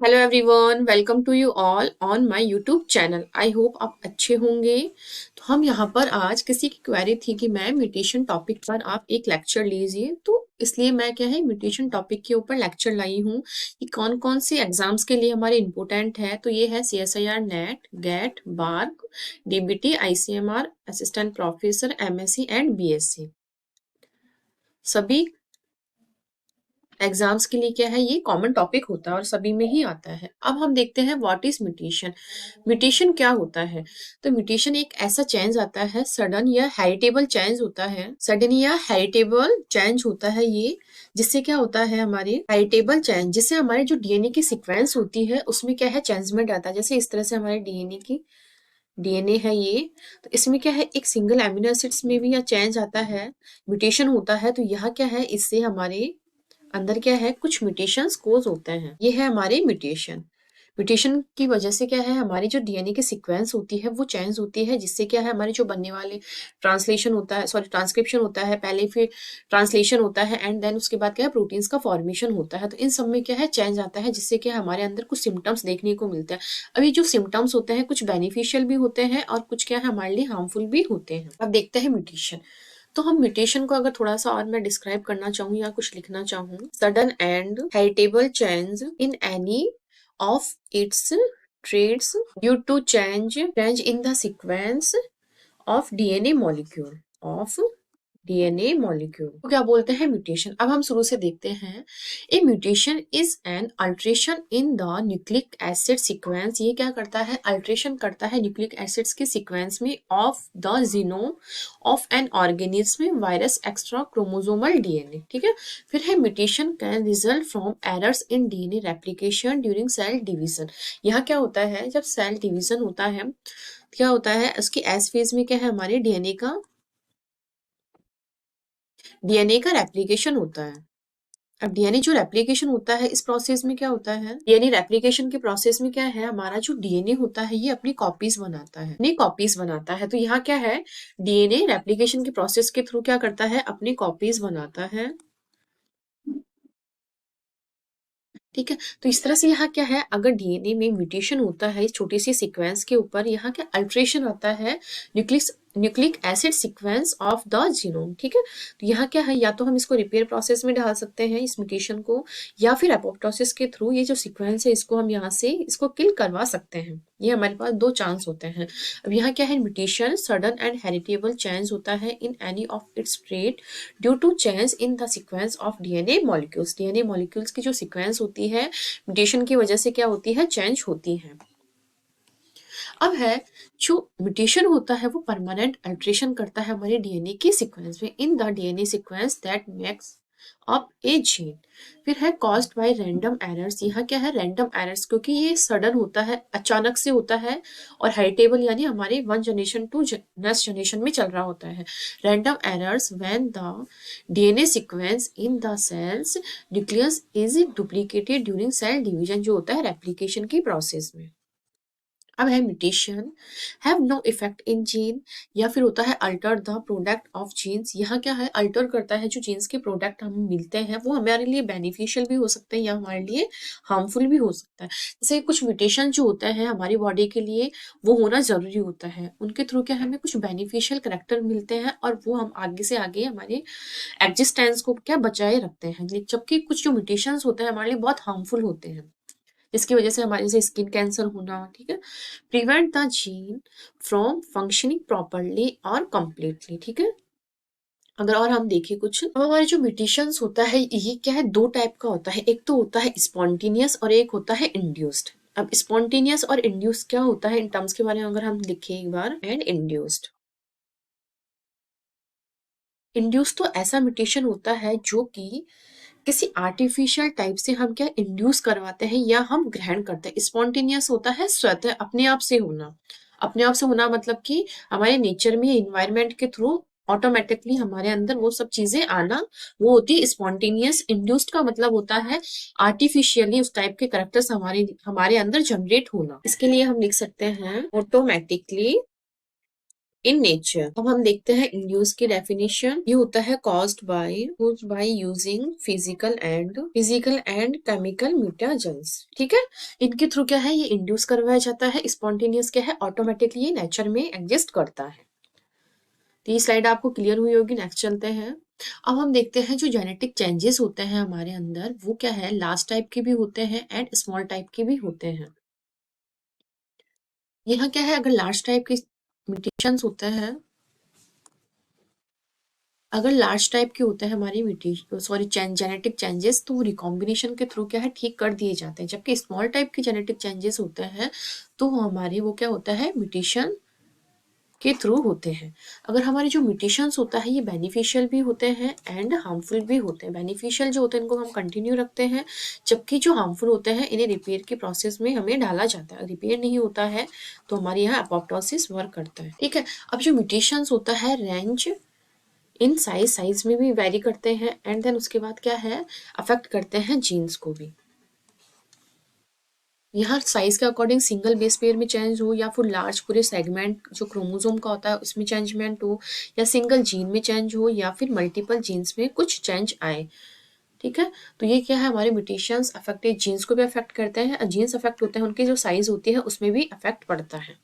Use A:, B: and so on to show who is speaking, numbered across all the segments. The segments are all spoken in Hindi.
A: Hello everyone, welcome to you all on my YouTube channel. I hope आप अच्छे होंगे। तो हम यहाँ पर आज किसी की क्वेरी थी कि मैम म्यूटेशन टॉपिक पर आप एक लेक्चर लीजिए, तो इसलिए मैं क्या है म्यूटेशन टॉपिक के ऊपर लेक्चर लाई हूँ कि कौन कौन से एग्जाम्स के लिए हमारे इम्पोर्टेंट है। तो ये है CSIR, NET, GATE, BARC, DBT, ICMR, assistant professor, MSc and BSc। सभी एग्जाम्स के लिए क्या है, ये कॉमन टॉपिक होता है और सभी में ही आता है। अब हम देखते हैं व्हाट इज म्यूटेशन। म्यूटेशन क्या होता है? तो म्यूटेशन एक ऐसा चेंज आता है, सडन या हेरिटेबल चेंज होता है। सडन या हेरिटेबल चेंज होता है ये, जिससे क्या होता है, हमारे हेरिटेबल चेंज जिससे हमारे जो डीएनए की सीक्वेंस होती है उसमें क्या है, चेंजमेंट आता है। जैसे इस तरह से हमारे डीएनए है ये, तो इसमें क्या है, एक सिंगल एमिनो एसिड्स में भी यह चेंज आता है, म्यूटेशन होता है। तो यह क्या है, इससे हमारे अंदर क्या है, कुछ म्यूटेशंस कोज होते हैं। ये है हमारे म्यूटेशन। म्यूटेशन की वजह से क्या है, हमारी जो डीएनए की सीक्वेंस होती है वो चेंज होती है, जिससे क्या है, हमारे जो बनने वाले ट्रांसलेशन होता है, सॉरी ट्रांसक्रिप्शन होता है पहले, फिर ट्रांसलेशन होता है एंड देन उसके बाद क्या है, प्रोटीन्स का फॉर्मेशन होता है। तो इन सब में क्या है, चेंज आता है, जिससे क्या हमारे अंदर कुछ सिम्टम्स देखने को मिलते हैं। अभी जो सिम्टम्स होते हैं कुछ बेनिफिशियल भी होते हैं और कुछ क्या है, हमारे लिए हार्मफुल भी होते हैं। अब देखते हैं म्यूटेशन। तो हम म्यूटेशन को अगर थोड़ा सा और मैं डिस्क्राइब करना चाहूँ या कुछ लिखना चाहूँ, sudden and heritable change in any of it's traits due to change in the sequence of DNA molecule of DNA molecule तो क्या बोलते हैं, म्यूटेशन। अब हम शुरू से देखते हैं। A mutation is an alteration in the nucleic acid sequence. ये क्या करता है, अल्ट्रेशन करता है न्यूक्लिक एसिड्स के सीक्वेंस में of the genome of an organism, virus, extra chromosomal DNA. ठीक है। फिर है mutation can result from errors in DNA replication during cell division. यहाँ क्या होता है, जब सेल डिवीजन होता है, क्या होता है, उसकी एस फेज में क्या है, हमारे डीएनए का रेप्लिकेशन होता है। अब डीएनए जो रेप्लिकेशन होता है, इस प्रोसेस में क्या होता है, डीएनए रेप्लिकेशन के प्रोसेस में क्या है, हमारा जो डीएनए होता है ये अपनी कॉपीज बनाता है, अपनी कॉपीज बनाता है। तो यहाँ क्या है, डीएनए रेप्लिकेशन के प्रोसेस के थ्रू क्या करता है, अपनी कॉपीज बनाता है। ठीक है। तो इस तरह से यहाँ क्या है, अगर डीएनए में म्यूटेशन होता है इस छोटी सी सीक्वेंस के ऊपर, यहाँ क्या अल्ट्रेशन आता है nucleic acid sequence of the genome. ठीक है। तो यहाँ क्या है, या तो हम इसको रिपेयर प्रोसेस में डाल सकते हैं इस म्यूटेशन को, या फिर एपोप्टोसिस के थ्रू ये जो सीक्वेंस है इसको हम यहाँ से इसको किल करवा सकते हैं। ये हमारे पास दो चांस होते हैं। अब यहाँ क्या है, mutation sudden and heritable change होता है in any of its trait due to change in the sequence of DNA molecules. DNA molecules की जो सीक्वेंस होती है, म्यूटेशन की वजह से क्या होती है, चेंज होती है। अब है, जो म्यूटेशन होता है वो परमानेंट अल्ट्रेशन करता है हमारे डीएनए के सीक्वेंस में, in the DNA sequence that makes up A gene. फिर है कॉज्ड बाय रैंडम एरर्स। यहाँ क्या है, रैंडम एरर्स, क्योंकि ये सडन होता है, अचानक से होता है, और हेरिटेबल यानी हमारे one generation to next generation में चल रहा होता है। Random errors when the DNA sequence in the cells nucleus is duplicated during cell division, जो होता है रेप्लिकेशन की प्रोसेस में। अब है mutation have no effect in gene, या फिर होता है alter the product of genes. यहाँ क्या है, अल्टर करता है जो जीन्स के प्रोडक्ट हमें मिलते हैं, वो हमारे लिए बेनिफिशियल भी हो सकते हैं या हमारे लिए हार्मफुल भी हो सकता है। जैसे कुछ म्यूटेशन जो होता है हमारी बॉडी के लिए वो होना जरूरी होता है, उनके थ्रू क्या हमें कुछ बेनिफिशियल करेक्टर मिलते हैं और वो हम आगे से आगे हमारे एग्जिस्टेंस को क्या बचाए रखते हैं। जबकि कुछ जो म्यूटेशंस होते हैं हमारे लिए बहुत हार्मफुल होते हैं, जिसकी वजह से हमारे जैसे स्किन कैंसर होना। ठीक है। Prevent the gene from functioning properly और कंप्लीटली। ठीक है। अगर और हम देखें कुछ, अब हमारे जो म्यूटेशंस होता है ये क्या है, दो टाइप का होता है। एक तो होता है स्पॉन्टेनियस और एक होता है इंड्यूस्ड। अब स्पॉन्टेनियस और इंड्यूस्ड क्या होता है, इन टर्म्स के बारे में अगर हम लिखें एक बार, एंड इंड्यूस्ड। इंड्यूस्ड तो ऐसा म्यूटेशन होता है जो कि किसी आर्टिफिशियल टाइप से हम क्या इंड्यूस करवाते हैं या हम ग्रहण करते हैं। स्पॉन्टेनियस होता है स्वतः अपने आप से होना। अपने आप से होना मतलब कि हमारे नेचर में, इन्वायरमेंट के थ्रू ऑटोमेटिकली हमारे अंदर वो सब चीजें आना, वो होती है स्पॉन्टेनियस। इंड्यूस्ड का मतलब होता है आर्टिफिशियली उस टाइप के करेक्टर्स हमारे हमारे अंदर जनरेट होना। इसके लिए हम लिख सकते हैं ऑटोमेटिकली इन नेचर। अब हम देखते हैं इंड्यूस की डेफिनेशन। ये होता है caused by using physical and chemical mutagens. ठीक है, इनके थ्रू क्या है, ये इंड्यूस करवाया जाता है। स्पॉन्टेनियस क्या है, ऑटोमेटिकली ये नेचर में एग्जिस्ट करता है। तो ये स्लाइड आपको क्लियर हुई होगी। नेक्स्ट चलते हैं। अब हम देखते हैं जो जेनेटिक चेंजेस होते हैं हमारे अंदर, वो क्या है, लार्ज टाइप के भी होते हैं एंड स्मॉल टाइप के भी होते हैं। यहाँ क्या है, अगर लार्ज टाइप के म्यूटेशंस होते हैं, अगर लार्ज टाइप के होते हैं हमारे जेनेटिक चेंजेस, तो वो रिकॉम्बिनेशन के थ्रू क्या है, ठीक कर दिए जाते हैं। जबकि स्मॉल टाइप के जेनेटिक चेंजेस होते हैं, तो हमारे वो क्या होता है, म्यूटेशन के थ्रू होते हैं। अगर हमारे जो म्यूटेशंस होता है, ये बेनिफिशियल भी होते हैं एंड हार्मफुल भी होते हैं। बेनिफिशियल जो होते हैं इनको हम कंटिन्यू रखते हैं, जबकि जो हार्मफुल होते हैं इन्हें रिपेयर के प्रोसेस में हमें डाला जाता है। रिपेयर नहीं होता है तो हमारे यहाँ अपोप्टोसिस वर्क करता है। ठीक है, अब जो म्यूटेशंस होता है रेंज इन साइज में भी वेरी करते हैं एंड देन उसके बाद क्या है, अफेक्ट करते हैं जीन्स को भी। यहाँ साइज के अकॉर्डिंग सिंगल बेस पेयर में चेंज हो, या फिर लार्ज पूरे सेगमेंट जो क्रोमोसोम का होता है उसमें चेंजमेंट हो, या सिंगल जीन में चेंज हो, या फिर मल्टीपल जीन्स में कुछ चेंज आए। ठीक है, तो ये क्या है, हमारे म्यूटेशंस अफेक्टेड जीन्स को भी अफेक्ट करते हैं। जीन्स अफेक्ट होते हैं, उनकी जो साइज होती है उसमें भी अफेक्ट पड़ता है।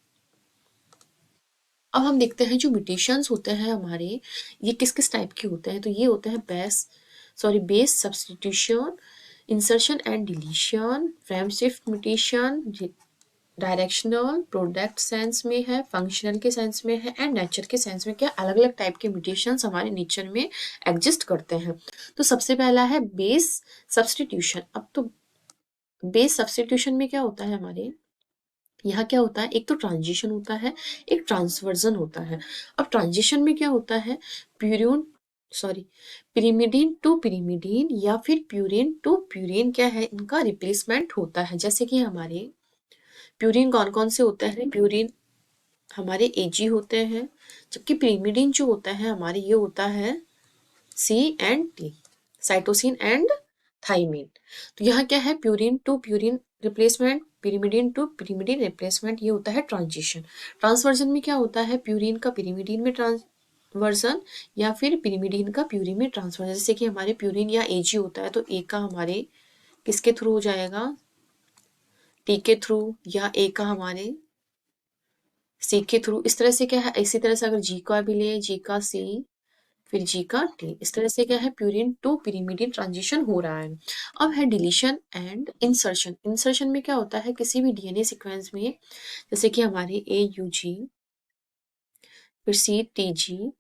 A: अब हम देखते हैं जो म्यूटेशंस होते हैं हमारे, ये किस किस टाइप के होते हैं। तो ये होते हैं base substitution, insertion and deletion, frame shift mutation, directional product sense में है, फंक्शनल के सेंस में है एंड नेचर के सेंस में। क्या अलग अलग टाइप के म्यूटेशंस हमारे नेचर में एग्जिस्ट करते हैं। तो सबसे पहला है बेस सब्स्टिट्यूशन। अब तो बेस सब्स्टिट्यूशन में क्या होता है हमारे यहाँ, क्या होता है, एक तो ट्रांजिशन होता है, एक ट्रांसवर्जन होता है। अब ट्रांजिशन में क्या होता है, purine sorry pyrimidine to pyrimidine या फिर प्यूरिन टू प्यूरिन क्या है, इनका रिप्लेसमेंट होता है। जैसे कि हमारे प्यूरिन कौन कौन से होते हैं, प्यूरिन हमारे एजी होते हैं, जबकि पिरिमिडीन जो होता है हमारे ये होता है C and T, cytosine and thymine. तो यहाँ क्या है, purine to purine replacement, pyrimidine to pyrimidine replacement, ये होता है ट्रांजिशन। ट्रांसवर्जन में क्या होता है, प्यूरिन का पिरिमिडीन में ट्रांसवर्जन, या फिर पिरिमिडीन का प्यूरिन में ट्रांसवर्जन। जैसे कि हमारे प्यूरिन या एजी होता है, तो ए का हमारे किसके थ्रू हो जाएगा, टी के थ्रू, या ए का हमारे सी के थ्रू। इस तरह से क्या है, इसी तरह से अगर जी का भी ले, जी का सी फिर जी का टी, इस तरह से क्या है, प्यूरिन टू पिरिमिडिन ट्रांजिशन हो रहा है। अब है डिलीशन एंड इंसर्शन। इंसर्शन में क्या होता है, किसी भी डीएनए सीक्वेंस में, जैसे कि हमारे ए यू जी फिर सी टी जी,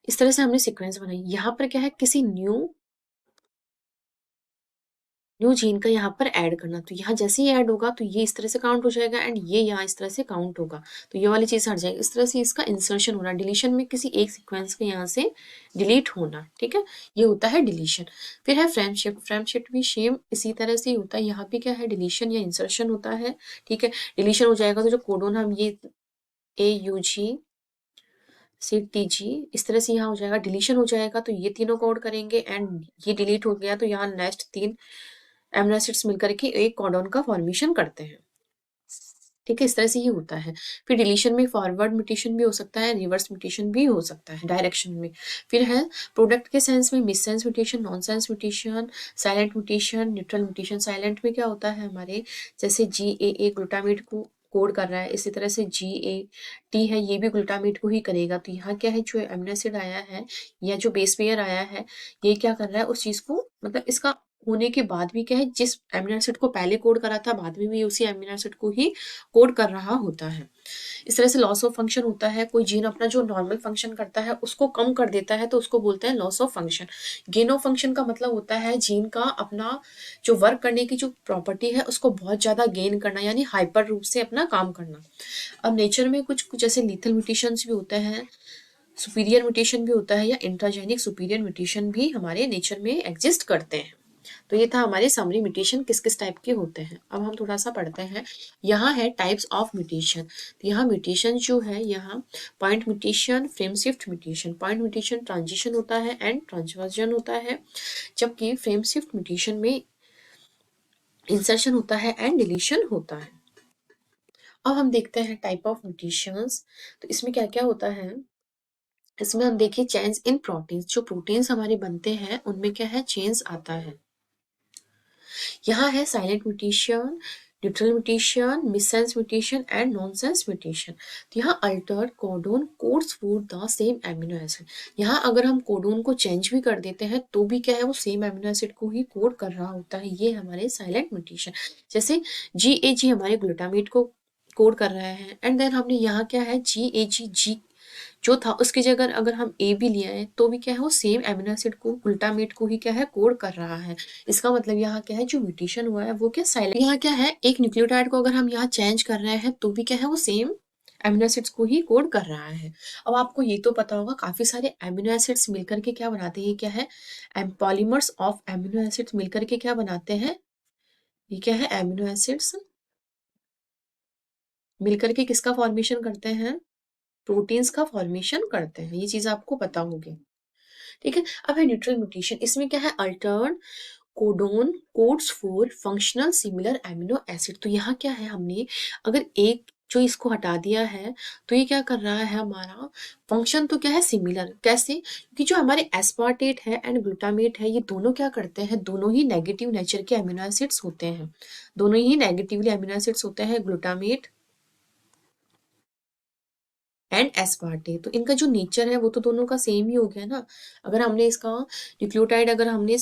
A: इस तरह से हमने सीक्वेंस बनाई। यहाँ पर क्या है, किसी न्यू जीन का यहाँ पर ऐड करना। तो यहाँ जैसे ही ऐड होगा तो ये इस तरह से काउंट हो जाएगा एंड ये यहाँ इस तरह से काउंट होगा, तो ये वाली चीज हट जाएगी। इस तरह से इसका इंसर्शन होना, डिलीशन में किसी एक सीक्वेंस के यहाँ से डिलीट होना। ठीक है, ये होता है डिलीशन। फिर है फ्रेम शिफ्ट। फ्रेम शिफ्ट भी सेम इसी तरह से ही होता है। यहाँ पे क्या है, डिलीशन या इंसर्शन होता है। ठीक है, डिलीशन हो जाएगा तो जो कोडोन हम ये ए you ji C T G, इस तरह से यहाँ हो जाएगा। डिलीशन हो जाएगा तो ये तीनों कोड करेंगे एंड ये डिलीट हो गया तो यहाँ नेक्स्ट 3 एमिनो एसिड्स मिलकर के एक कॉडोन का फॉर्मेशन करते हैं। ठीक है, इस तरह से ये होता है। फिर डिलीशन में फॉरवर्ड म्यूटेशन भी हो सकता है, रिवर्स म्यूटेशन भी हो सकता है डायरेक्शन में। फिर है प्रोडक्ट के सेंस में miss sense mutation, non sense mutation, silent mutation, neutral mutation. Silent में क्या होता है हमारे, जैसे GAA ग्लूटामेट को कोड कर रहा है, इसी तरह से GAT है, ये भी ग्लूटामेट को ही करेगा। तो यहाँ क्या है, जो एमिनो एसिड आया है या जो बेस पेयर आया है, ये क्या कर रहा है, उस चीज को मतलब इसका होने के बाद भी क्या है, जिस एमिनो एसिड को पहले कोड करा था बाद में भी उसी एमिनो एसिड को ही कोड कर रहा होता है। इस तरह से लॉस ऑफ फंक्शन होता है। कोई जीन अपना जो नॉर्मल फंक्शन करता है उसको कम कर देता है तो उसको बोलते हैं loss of function. Gain of function का मतलब होता है जीन का अपना जो वर्क करने की जो प्रॉपर्टी है उसको बहुत ज्यादा गेन करना, यानी हाइपर रूप से अपना काम करना। अब नेचर में कुछ कुछ ऐसे लीथल म्यूटेशंस भी होते हैं, सुपीरियर म्यूटेशन भी होता है, या इंट्राजेनिक सुपीरियर म्यूटेशन भी हमारे नेचर में एग्जिस्ट करते हैं। तो ये था हमारे समरी म्यूटेशन किस किस टाइप के होते हैं। अब हम थोड़ा सा पढ़ते हैं। यहाँ है टाइप्स ऑफ म्यूटेशन। तो यहाँ म्यूटेशन जो है, यहाँ point mutation, frame shift mutation. Point mutation transition होता है एंड ट्रांसवर्जन होता है, जबकि फ्रेम शिफ्ट म्यूटेशन में इंसर्शन होता है एंड डिलीशन होता है। अब हम देखते हैं टाइप ऑफ म्यूटेशंस। तो इसमें क्या क्या होता है, इसमें हम देखिए चेंज इन प्रोटीन्स, जो प्रोटीन्स हमारे बनते हैं उनमें क्या है, चेंज आता है। यहाँ है silent mutation, neutral mutation, missense mutation and nonsense mutation. तो यहाँ altered codon codes for the same amino acid. यहाँ अगर हम कोडोन को चेंज भी कर देते हैं तो भी क्या है, वो सेम एमिनो एसिड को ही कोड कर रहा होता है। ये हमारे साइलेंट म्यूटेशन। जैसे GAG हमारे ग्लूटामेट को कोड कर रहा है, एंड देन हमने यहाँ क्या है, GAG जो था उसकी जगह अगर हम ए भी लिया है तो भी क्या है, वो सेम एमिनो एसिड को, ग्लूटामेट को ही क्या है, कोड कर रहा है। इसका मतलब यहाँ क्या है, जो म्यूटेशन हुआ है वो क्या, साइलेंट। यहाँ क्या है, एक न्यूक्लियोटाइड को अगर हम यहाँ चेंज कर रहे हैं तो भी क्या है, वो सेम एमिनो एसिड्स को ही कोड कर रहा है। अब आपको ये तो पता होगा, काफी सारे एमिनो एसिड्स मिलकर के क्या बनाते हैं, क्या है, पॉलीमर्स ऑफ एमिनो एसिड्स मिलकर के क्या बनाते हैं, ये क्या है, एमिनो एसिड्स मिलकर के किसका फॉर्मेशन करते हैं, प्रोटीन्स का फॉर्मेशन करते हैं। ये चीज आपको पता होगी, ठीक है। अब है न्यूट्रल म्यूटेशन। इसमें क्या है, Altered codon codes for functional similar amino acid. तो यहाँ क्या है, हमने अगर एक जो इसको हटा दिया है तो ये क्या कर रहा है, हमारा फंक्शन तो क्या है, सिमिलर। कैसे, क्योंकि जो हमारे एस्पार्टेट है एंड ग्लूटामेट है, ये दोनों क्या करते हैं, दोनों ही नेगेटिव नेचर के एमिनो एसिड्स होते हैं। दोनों ही नेगेटिवली एमिनो एसिड्स होते हैं, ग्लूटामेट एंड एस्पार्टे। तो इनका जो नेचर है वो तो दोनों का सेम ही हो गया ना। अगर हमने इसका न्यूक्लियोटाइड, अगर हमने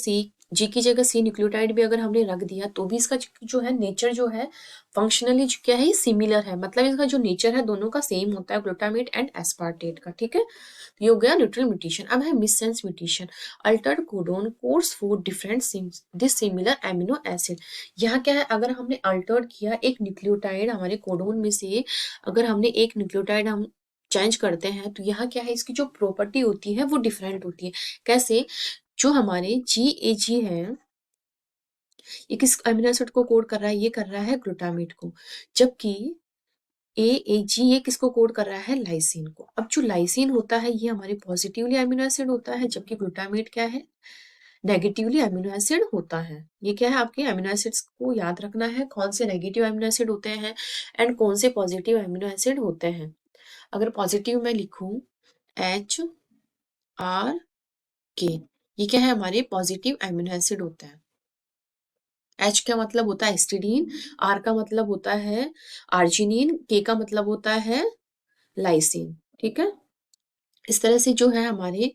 A: जी की जगह C न्यूक्लियोटाइड भी अगर हमने रख दिया तो भी इसका जो है नेचर जो है, फंक्शनली क्या है, सिमिलर है। मतलब इसका जो नेचर है दोनों का सेम होता है, ग्लूटामेट एंड एस्पार्टेट का, ठीक है। तो ये हो गया न्यूट्रल म्यूटेशन। अब है missense mutation. Altered codon codes for different dissimilar amino acid. यहाँ क्या है, अगर हमने अल्टर्ड किया एक न्यूक्लियोटाइड हमारे कोडोन में से, अगर हमने एक न्यूक्लियोटाइड हम चेंज करते हैं तो यहाँ क्या है, इसकी जो प्रॉपर्टी होती है वो डिफरेंट होती है। कैसे, जो हमारे GAG है, ये किस अमीनो एसिड को कोड कर रहा है, ये कर रहा है ग्लूटामेट को। जबकि AAG ये किसको कोड कर रहा है, लाइसिन को। अब जो लाइसिन होता है ये हमारे पॉजिटिवली अमीनो एसिड होता है, जबकि ग्लूटामेट क्या है, नेगेटिवली अमीनो एसिड होता है। ये क्या है, आपके अमीनो एसिड्स को याद रखना है, कौन से नेगेटिव अमीनो एसिड होते हैं एंड कौन से पॉजिटिव अमीनो एसिड होते हैं। अगर पॉजिटिव में लिखूं HRK, ये क्या है, हमारे पॉजिटिव अमीनो एसिड होता है। H का मतलब होता है हिस्टिडीन, R का मतलब होता है आर्जिनिन, K का मतलब होता है लाइसिन, ठीक है। इस तरह से जो है हमारे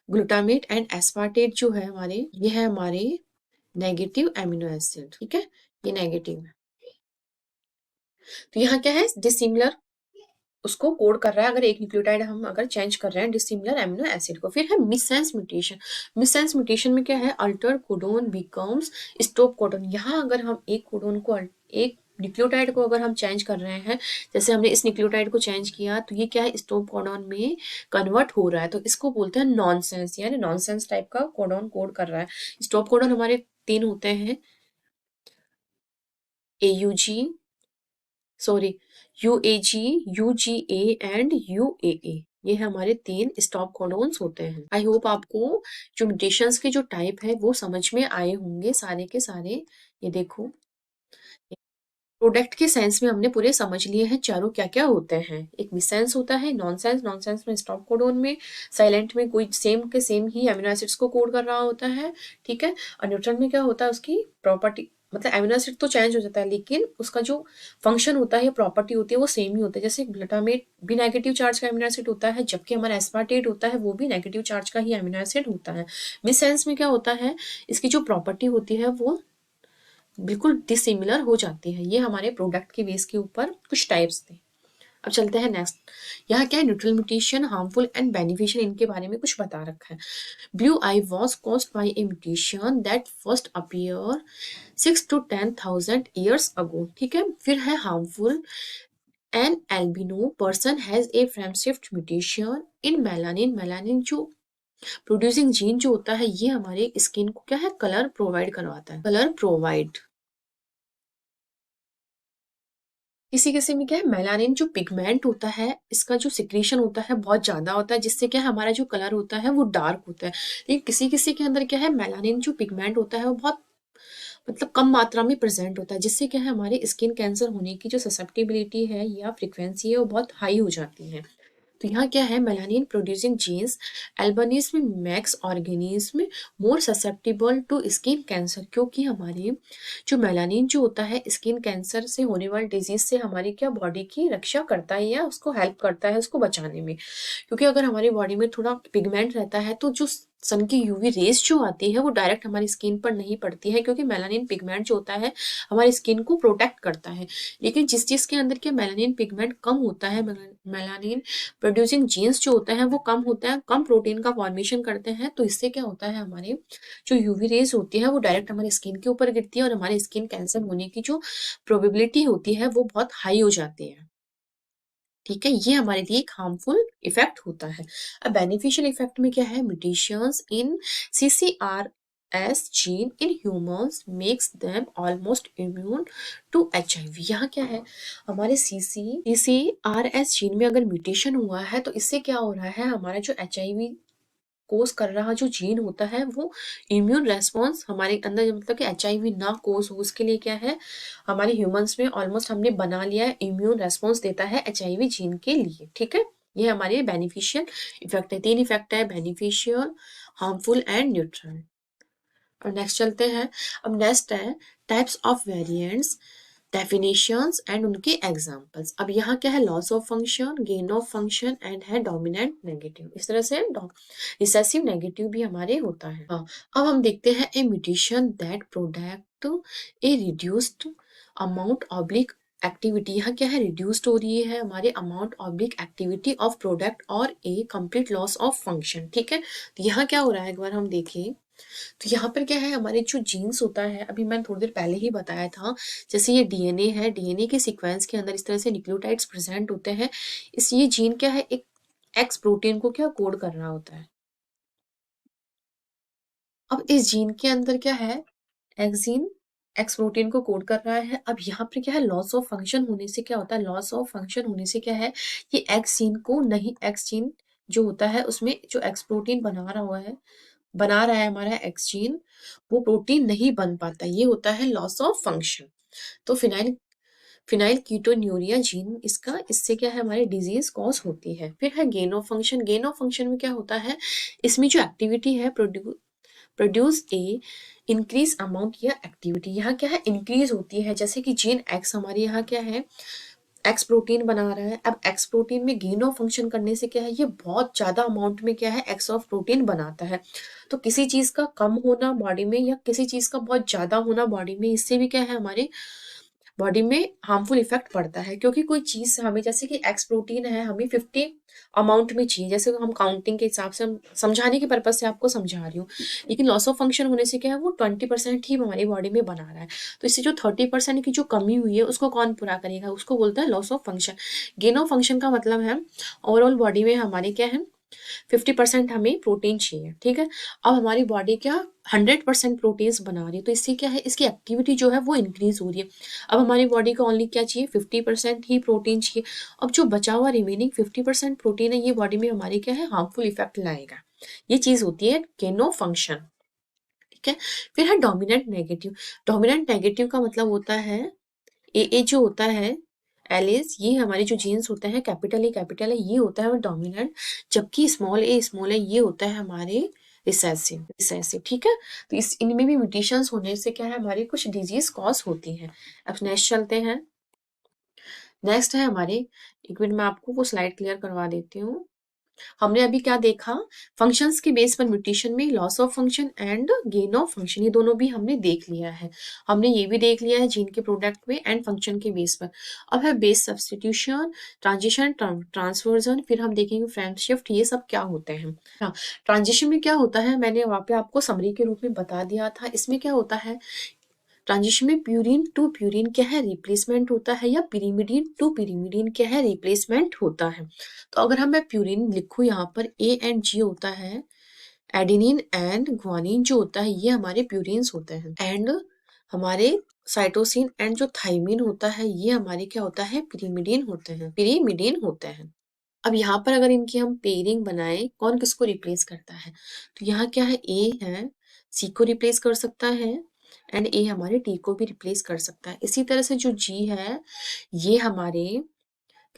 A: ग्लूटामेट एंड एस्पार्टेट जो है हमारे, ये है हमारे नेगेटिव अमीनो एसिड, ठीक है, ये नेगेटिव है। तो यहाँ क्या है, डिसिमिलर उसको कोड कर रहा है, अगर एक न्यूक्लियोटाइड हम अगर चेंज कर रहे हैं डिसिमिलर एमिनो एसिड को। फिर है मिससेंस म्यूटेशन। मिससेंस म्यूटेशन में क्या है, Altered codon becomes stop codon. यहाँ अगर हम एक कोडोन को, एक न्यूक्लियोटाइड को अगर हम चेंज कर रहे हैं, जैसे हमने इस न्यूक्लियोटाइड को चेंज किया तो ये क्या है, स्टॉप कोडोन में कन्वर्ट हो रहा है, तो इसको बोलते हैं नॉनसेंस, यानी नॉनसेंस टाइप का कोडोन कोड कर रहा है। स्टॉप कोडोन हमारे 3 होते हैं, AUG, sorry, UAG, UGA and UAA। ये हमारे 3 स्टॉप कोडोन्स होते हैं। आई होप आपको जो म्यूटेशंस के जो टाइप है वो समझ में आए होंगे सारे के सारे। ये देखो, प्रोडक्ट के सेंस में हमने पूरे समझ लिए हैं चारों क्या क्या होते हैं। एक मिससेंस होता है, नॉनसेंस, नॉनसेंस में स्टॉप कोडोन में, साइलेंट में कोई सेम के सेम ही अमीनो एसिड्स को कोड कर रहा होता है, ठीक है। और न्यूट्रल में क्या होता है, उसकी प्रॉपर्टी, मतलब अमीनो एसिड तो चेंज हो जाता है लेकिन उसका जो फंक्शन होता है, प्रॉपर्टी होती है, वो सेम ही होता है। जैसे ग्लूटामेट भी नेगेटिव चार्ज का अमीनो एसिड होता है, जबकि हमारा एस्पार्टेट होता है वो भी नेगेटिव चार्ज का ही अमीनो एसिड होता है। मिससेंस में क्या होता है, इसकी जो प्रॉपर्टी होती है वो बिल्कुल डिसिमिलर हो जाती है। ये हमारे प्रोडक्ट के बेस के ऊपर कुछ टाइप्स थे। अब चलते हैं नेक्स्ट। यहाँ क्या है, neutral mutation, harmful and beneficial, इनके बारे में कुछ बता रखा है। Blue eye was caused by a mutation that first appear 6 to 10,000 years ago, ठीक है। फिर है harmful, an albino person has a frame shift mutation in melanin. Melanin जो प्रोड्यूसिंग जीन जो होता है, ये हमारे स्किन को क्या है, कलर प्रोवाइड करवाता है, कलर प्रोवाइड। किसी किसी में क्या है, मेलानिन जो पिगमेंट होता है, इसका जो सिक्रीशन होता है बहुत ज्यादा होता है, जिससे क्या है, हमारा जो कलर होता है वो डार्क होता है। लेकिन किसी किसी के अंदर क्या है, मेलानिन जो पिगमेंट होता है वो बहुत, मतलब कम मात्रा में प्रेजेंट होता है, जिससे क्या है, हमारे स्किन कैंसर होने की जो ससेप्टिबिलिटी है या फ्रिक्वेंसी है वो बहुत हाई हो जाती है। तो यहाँ क्या है, melanin producing genes albinism makes organism more susceptible to skin cancer, क्योंकि हमारे जो मेलानिन जो होता है स्किन कैंसर से होने वाले डिजीज से हमारी क्या बॉडी की रक्षा करता है या उसको हेल्प करता है उसको बचाने में। क्योंकि अगर हमारी बॉडी में थोड़ा पिगमेंट रहता है तो जो सन की यूवी रेस जो आती है वो डायरेक्ट हमारी स्किन पर नहीं पड़ती है, क्योंकि मेलानिन पिगमेंट जो होता है हमारी स्किन को प्रोटेक्ट करता है। लेकिन जिस चीज के अंदर के मेलानिन पिगमेंट कम होता है, मेलानिन प्रोड्यूसिंग जीन्स जो होते हैं वो कम होते हैं, कम प्रोटीन का फॉर्मेशन करते हैं, तो इससे क्या होता है हमारे जो यूवी रेज होती है वो डायरेक्ट हमारी स्किन के ऊपर गिरती है और हमारे स्किन कैंसर होने की जो प्रोबेबिलिटी होती है वो बहुत हाई हो जाती है। ठीक है, ये हमारे लिए एक हार्मफुल इफेक्ट होता है। अब बेनिफिशियल इफेक्ट में क्या है, mutations in CCRS gene in humans makes them almost immune to HIV। यहाँ क्या है, हमारे CCRS जीन में अगर म्यूटेशन हुआ है तो इससे क्या हो रहा है, हमारा जो HIV कोस कर रहा जो जीन होता है वो इम्यून रेस्पॉन्स हमारे अंदर, मतलब कि HIV ना कोस हो उसके लिए क्या है, हमारे ह्यूमंस में ऑलमोस्ट हमने बना लिया है, इम्यून रेस्पॉन्स देता है HIV जीन के लिए। ठीक है, ये हमारे बेनिफिशियल इफेक्ट है। 3 इफेक्ट है, बेनिफिशियल, हार्मफुल एंड न्यूट्रल। और नेक्स्ट चलते हैं। अब नेक्स्ट है types of variants, definitions and उनके एग्जांपल्स। अब यहाँ क्या है, loss of function, gain of function and है डोमिनेंट नेगेटिव। इस तरह से रिसेसिव नेगेटिव भी हमारे होता है। हाँ, अब हम देखते हैं a mutation that product a reduced amount oblique activity. यहाँ क्या है, रिड्यूस्ड हो रही है हमारे amount oblique activity of product और a complete loss of function. ठीक है, तो यहाँ क्या हो रहा है एक बार हम देखें तो यहाँ पर क्या है, हमारे जो जीन्स होता है अभी मैंने थोड़ी देर पहले ही बताया था, जैसे ये DNA है, DNA के सीक्वेंस के अंदर इस तरह से न्यूक्लियोटाइड्स प्रेजेंट होते हैं। इस ये जीन क्या है, एक एक्स प्रोटीन को क्या कोड कर रहा होता है। अब इस जीन के अंदर क्या है, एक्जीन एक्स प्रोटीन को कोड कर रहा है। अब यहाँ पर क्या है, लॉस ऑफ फंक्शन होने से क्या होता है, लॉस ऑफ फंक्शन होने से क्या है, ये एक्स जीन को नहीं, एक्स जीन जो होता है उसमें जो एक्स प्रोटीन बना रहा है हमारा एक्स जीन, वो प्रोटीन नहीं बन पाता, ये होता है लॉस ऑफ फंक्शन। तो फिनाइल कीटोन्यूरिया जीन इसका, इससे क्या है हमारी डिजीज कॉज होती है। फिर है gain of function. Gain of function में क्या होता है, इसमें जो एक्टिविटी है प्रोड्यूस ए इंक्रीज अमाउंट या एक्टिविटी। यहाँ क्या है, इंक्रीज होती है, जैसे कि जीन एक्स हमारे यहाँ क्या है, एक्स प्रोटीन बना रहा है। अब एक्स प्रोटीन में गेन ऑफ फंक्शन करने से क्या है, ये बहुत ज्यादा अमाउंट में क्या है एक्स ऑफ प्रोटीन बनाता है। तो किसी चीज का कम होना बॉडी में या किसी चीज का बहुत ज्यादा होना बॉडी में, इससे भी क्या है हमारे बॉडी में हार्मफुल इफेक्ट पड़ता है। क्योंकि कोई चीज हमें, जैसे कि एक्स प्रोटीन है हमें 50 अमाउंट में चाहिए, जैसे हम काउंटिंग के हिसाब से, हम समझाने के पर्पज से आपको समझा रही हूँ, लेकिन लॉस ऑफ फंक्शन होने से क्या है, वो 20% ही हमारी बॉडी में बना रहा है। तो इससे जो 30% की जो कमी हुई है उसको कौन पूरा करेगा, उसको बोलता है loss of function. Gain of function का मतलब है ओवरऑल बॉडी में हमारे क्या है, 50% हमें प्रोटीन चाहिए। ठीक है, अब हमारी बॉडी क्या 100% प्रोटीन्स बना रही है, तो इससे क्या है, इसकी एक्टिविटी जो है वो इंक्रीज हो रही है। अब हमारी बॉडी को ओनली क्या चाहिए, 50% ही प्रोटीन चाहिए। अब जो बचा हुआ रिमेनिंग 50% प्रोटीन है, ये बॉडी में हमारे क्या है, हार्मफुल इफेक्ट लाएगा। ये चीज होती है गेन ऑफ फंक्शन। ठीक है, फिर है डोमिनेंट नेगेटिव। डोमिनेंट नेगेटिव का मतलब होता है ए जो होता है एलिस, ये हमारे जो जीन्स होते हैं कैपिटल ए ये होता है डोमिनेंट, जबकि स्मॉल ए ये होता है हमारे रिसेसिव। ठीक है, तो इस इनमें भी म्यूटेशंस होने से क्या है, हमारी कुछ डिजीज कॉज होती है। अब नेक्स्ट चलते हैं। नेक्स्ट है हमारे, एक मिनट मैं आपको वो स्लाइड क्लियर करवा देती हूँ। हमने अभी क्या देखा, फंक्शंस के बेस पर म्यूटेशन में loss of function and gain of function, ये दोनों भी हमने देख लिया है। हमने ये भी देख लिया है जीन के प्रोडक्ट में एंड फंक्शन के बेस पर। अब है बेस सब्स्टिट्यूशन, ट्रांजिशन, ट्रांसवर्जन, फिर हम देखेंगे फ्रेम शिफ्ट, ये सब क्या होते हैं। हाँ, ट्रांजिशन में क्या होता है, मैंने वहां पे आपको समरी के रूप में बता दिया था। इसमें क्या होता है, ट्रांजिशन में प्यूरिन टू प्यूरिन क्या है, रिप्लेसमेंट होता है, या पिरीमिडीन टू पिरीमिडीन क्या है, रिप्लेसमेंट होता है। तो अगर हम मैं प्यूरिन लिखूं यहाँ पर ए एंड जी होता है, एडेनिन एंड ग्वानिन जो होता है ये हमारे प्यूरिन्स होते हैं, एंड हमारे साइटोसिन एंड जो थाइमिन होता है ये हमारे क्या होता है, पिरीमिडीन होते हैं। अब यहाँ पर अगर इनकी हम पेयरिंग बनाए, कौन किसको रिप्लेस करता है, तो यहाँ क्या है सी को रिप्लेस कर सकता है एंड ए हमारे टी को भी रिप्लेस कर सकता है। इसी तरह से जो जी है ये हमारे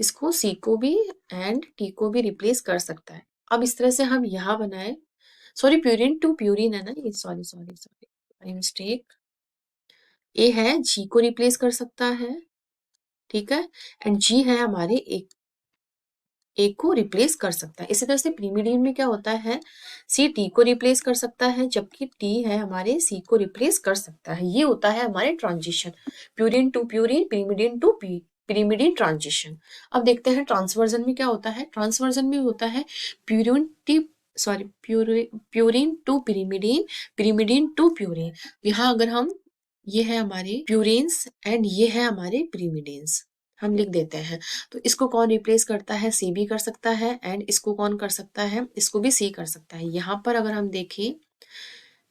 A: इसको सी को भी एंड टी को भी रिप्लेस कर सकता है। अब इस तरह से हम यहाँ बनाए, सॉरी प्यूरिन टू प्यूरिन है ना ये, sorry sorry sorry my mistake. A है जी को रिप्लेस कर सकता है, ठीक है, एंड जी है हमारे एक को रिप्लेस कर सकता है। इसी तरह से प्रीमिडिन में क्या होता है, सी टी को रिप्लेस कर सकता है, जबकि टी है हमारे सी को रिप्लेस कर सकता है। ये होता है हमारे transition, purine to purine, pyrimidine to pyrimidine transition. अब देखते हैं ट्रांसवर्जन में क्या होता है। ट्रांसवर्जन में होता है purine to sorry purine to pyrimidine, pyrimidine to purine. यहाँ अगर हम, ये है हमारे प्यूरिन्स एंड ये है हमारे प्रीमिडिन्स, हम लिख देते हैं। तो इसको कौन रिप्लेस करता है, सी भी कर सकता है, एंड इसको कौन कर सकता है, इसको भी सी कर सकता है। यहाँ पर अगर हम देखें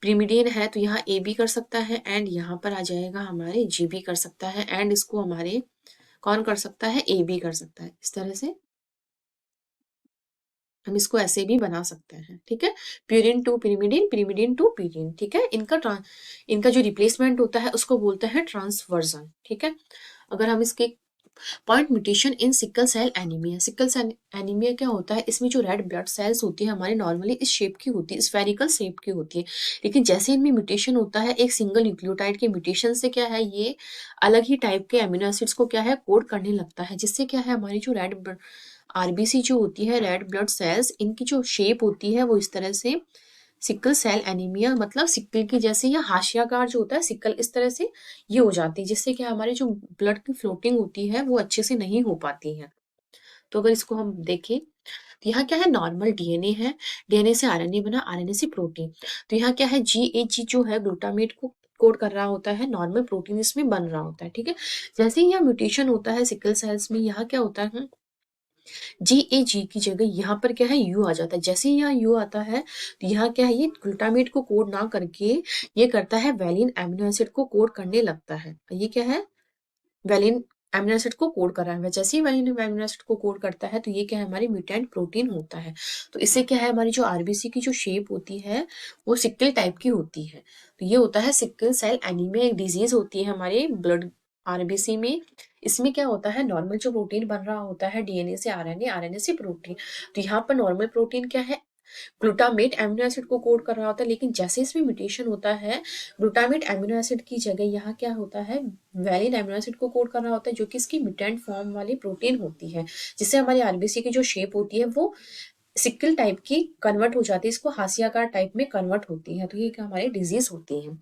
A: प्रीमिडियन है तो यहाँ ए भी कर सकता है, एंड यहाँ पर आ जाएगा हमारे जी भी कर सकता है, एंड इसको हमारे कौन कर सकता है, ए भी कर सकता है। इस तरह से हम इसको ऐसे भी बना सकते हैं, ठीक है। Purine to pyrimidine, pyrimidine to purine, ठीक है। इनका जो रिप्लेसमेंट होता है उसको बोलते हैं ट्रांसवर्जन, ठीक है। अगर हम इसके point mutation in sickle cell anaemia, sickle cell anaemia क्या होता है, इसमें जो रेड ब्लड सेल्स होती है हमारे नॉर्मली इस शेप की होती है, स्फेरिकल शेप की होती है, लेकिन जैसे इनमें म्यूटेशन होता है एक सिंगल न्यूक्लियोटाइड के म्यूटेशन से क्या है, ये अलग ही टाइप के एमिनो एसिड्स को क्या है कोड करने लगता है, जिससे क्या है हमारी जो रेड आरबीसी जो होती है, रेड ब्लड सेल्स, इनकी जो शेप होती है वो इस तरह से सिकल सेल एनीमिया, मतलब सिक्कल की जैसे, या हाशियाकार जो होता है सिक्कल, इस तरह से ये हो जाती है, जिससे कि हमारे जो ब्लड की फ्लोटिंग होती है वो अच्छे से नहीं हो पाती है। तो अगर इसको हम देखें तो यहाँ क्या है, नॉर्मल डीएनए है, डीएनए से आरएनए बना, आरएनए से प्रोटीन। तो यहाँ क्या है, जीएजी जो है ग्लूटामेट को कोड कर रहा होता है, नॉर्मल प्रोटीन इसमें बन रहा होता है, ठीक है। जैसे ही यहाँ म्यूटेशन होता है सिकल सेल्स में, यहाँ क्या होता है, जी ए जी की जगह यहाँ पर क्या है यू आ जाता है। जैसे ही यहाँ यू आता है तो यहाँ क्या है, ये ग्लूटामेट को कोड ना करके ये करता है वैलिन एमिनो एसिड को कोड करने लगता है। ये क्या है, वैलिन एमिनो एसिड को कोड कर रहा है। जैसे ही वैलिन एमिनो एसिड को कोड करता है तो ये क्या है, हमारी म्यूटेंट प्रोटीन होता है। तो इससे क्या है, हमारी जो आरबीसी की जो शेप होती है वो सिक्कल टाइप की होती है। तो ये होता है सिक्कल सेल एनीमिया, एक डिजीज होती है हमारे ब्लड आरबीसी में। इसमें क्या होता है, नॉर्मल जो प्रोटीन बन रहा होता है डीएनए से आरएनए, आरएनए से प्रोटीन। तो यहाँ पर नॉर्मल प्रोटीन क्या है, ग्लूटामेट एमिनो एसिड को कोड कर रहा होता है, लेकिन जैसे इसमें म्यूटेशन होता है ग्लूटामेट एमिनो एसिड की जगह यहाँ क्या होता है, वैलिन एमिनो एसिड को कोड कर रहा होता है, जो कि इसकी म्यूटेंट फॉर्म वाली प्रोटीन होती है, जिससे हमारी आरबीसी की जो शेप होती है वो सिक्कल टाइप की कन्वर्ट हो जाती है, इसको हाशियाकार टाइप में कन्वर्ट होती है। तो ये क्या हमारी डिजीज होती है।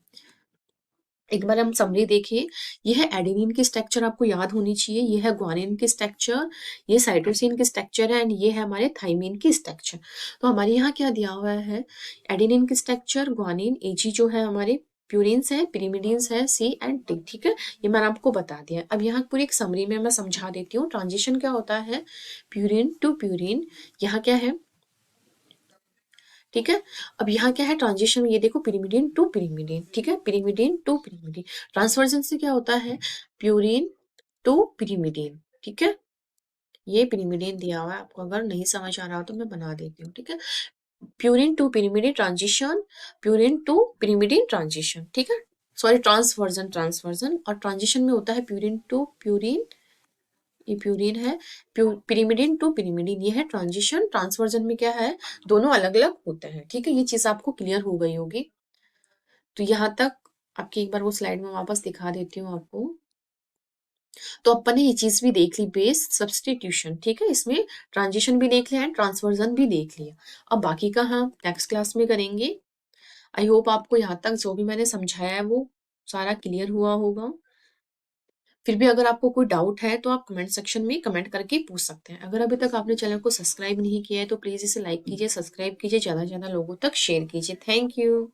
A: एक बार हम समरी देखिए, ये है एडेनिन की स्ट्रक्चर, आपको याद होनी चाहिए, ये है ग्वानिन की स्ट्रक्चर, ये साइटोसिन की स्ट्रक्चर है, एंड ये है हमारे थाइमिन की स्ट्रक्चर। तो हमारे यहाँ क्या दिया हुआ है, एडेनिन की स्ट्रक्चर, ग्वानिन, एजी जो है हमारे प्यूरिन्स है, पिरिमिडिन्स है, सी एंड टी, ठीक है। ये मैंने आपको बता दिया। अब यहाँ पूरी एक समरी में मैं समझा देती हूँ। ट्रांजिशन क्या होता है, प्यूरिन टू प्यूरिन, यहाँ क्या है, ठीक है। अब यहाँ क्या है ट्रांजिशन में, ये देखो पिरिमिडिन टू पिरिमिडिन, ठीक है, पिरिमिडिन टू पिरिमिडिन। ट्रांसवर्जन से क्या होता है, प्यूरिन टू पिरिमिडिन, ठीक है। ये पिरिमिडिन दिया हुआ है, आपको अगर नहीं समझ आ रहा हो तो मैं बना देती हूँ, ठीक है। Purine to pyrimidine transition, purine to pyrimidine transition, ठीक है। सॉरी ट्रांसवर्जन, ट्रांसवर्जन और ट्रांजिशन में होता है प्यूरिन टू प्यूरिन, ये प्यूरिन है, पिरिमिडिन टू पिरिमिडिन, ये है ट्रांजिशन। ट्रांसवर्जन में क्या है, दोनों अलग अलग होते हैं, ठीक है। ये चीज आपको क्लियर हो गई होगी। तो यहाँ तक आपकी एक बार वो स्लाइड में वापस दिखा देती हूँ आपको। तो अपन ने ये चीज भी देख ली, बेस सब्सटीट्यूशन, ठीक है, इसमें ट्रांजिशन भी देख लिया एंड ट्रांसवर्जन भी देख लिया। अब बाकी का हम नेक्स्ट क्लास में करेंगे। आई होप आपको यहाँ तक जो भी मैंने समझाया है वो सारा क्लियर हुआ होगा। फिर भी अगर आपको कोई डाउट है तो आप कमेंट सेक्शन में कमेंट करके पूछ सकते हैं। अगर अभी तक आपने चैनल को सब्सक्राइब नहीं किया है तो प्लीज इसे लाइक कीजिए, सब्सक्राइब कीजिए, ज्यादा से ज्यादा लोगों तक शेयर कीजिए। Thank you.